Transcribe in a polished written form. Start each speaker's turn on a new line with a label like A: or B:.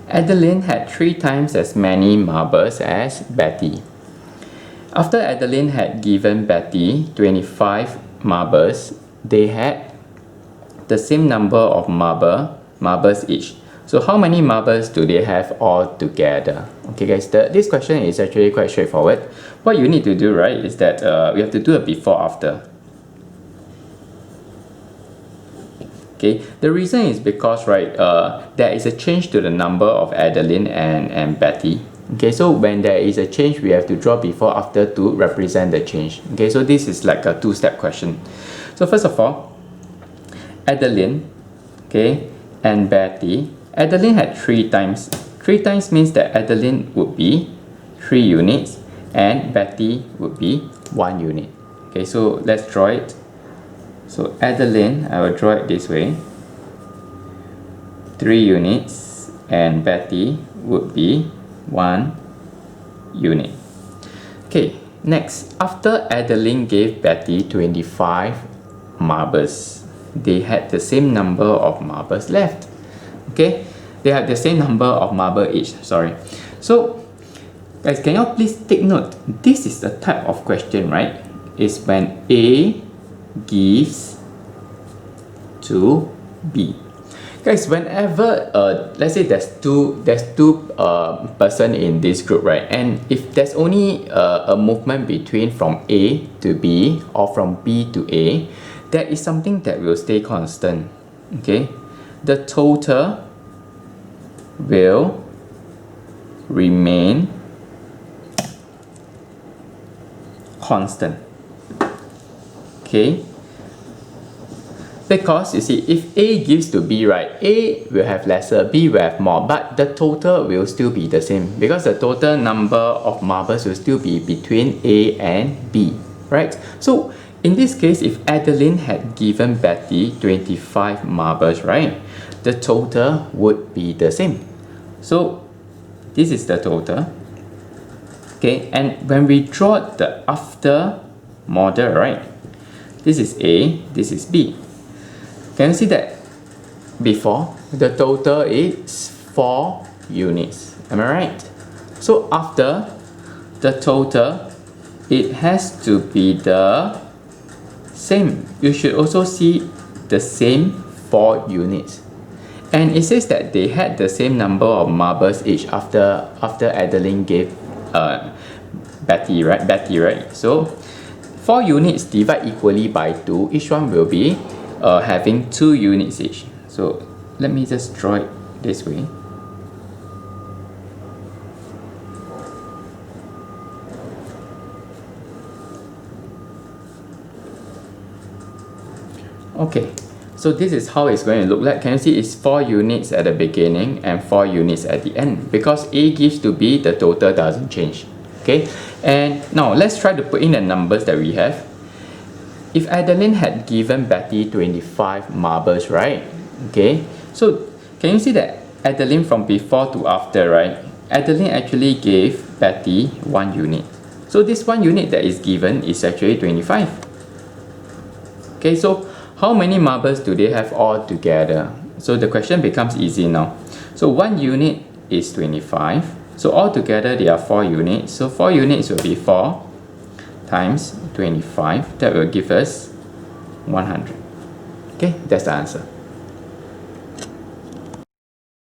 A: Adeline had 3 times as many marbles as Betty. After Adeline had given Betty 25 marbles, they had the same number of marbles each. So how many marbles do they have all together? Okay guys, this question is actually quite straightforward. What you need to do, right, is that we have to do a before after. Okay, the reason is because, right, there is a change to the number of Adeline and Betty. Okay, so when there is a change, we have to draw before after to represent the change. Okay, so this is like a two-step question. So first of all, Adeline, okay, and Betty. Adeline had 3 times. 3 times means that Adeline would be 3 units and Betty would be 1 unit. Okay, so let's draw it. So Adeline, I will draw it this way, 3 units, and Betty would be 1 unit. Okay, next, after Adeline gave Betty 25 marbles, they had the same number of marbles left. Okay, they have the same number of marbles each, sorry. So guys, can you please take note, this is the type of question, right? Is when A gives to B. Guys, whenever let's say there's two person in this group, right, and if there's only a movement between from A to B or from B to A, there is something that will stay constant. Okay, the total will remain constant. Okay, because you see, if A gives to B, right, A will have lesser, B will have more, but the total will still be the same because the total number of marbles will still be between A and B, right? So in this case, if Adeline had given Betty 25 marbles, right, the total would be the same. So this is the total. Okay, and when we draw the after model, right, this is A, this is B. Can you see that before the total is 4 units? Am I right? So after the total, it has to be the same. You should also see the same 4 units. And it says that they had the same number of marbles each after Adeline gave Betty, right? So 4 units divide equally by 2. Each one will be having 2 units each. So let me just draw it this way. Okay, so this is how it's going to look like. Can you see it's 4 units at the beginning and 4 units at the end? Because A gives to B, the total doesn't change. Okay, and now let's try to put in the numbers that we have. If Adeline had given Betty 25 marbles, right? Okay, so can you see that Adeline from before to after, right? Adeline actually gave Betty 1 unit. So this 1 unit that is given is actually 25. Okay, so how many marbles do they have all together? So the question becomes easy now. So 1 unit is 25. So all together they are 4 units. So 4 units will be 4 times 25. That will give us 100. Okay, that's the answer.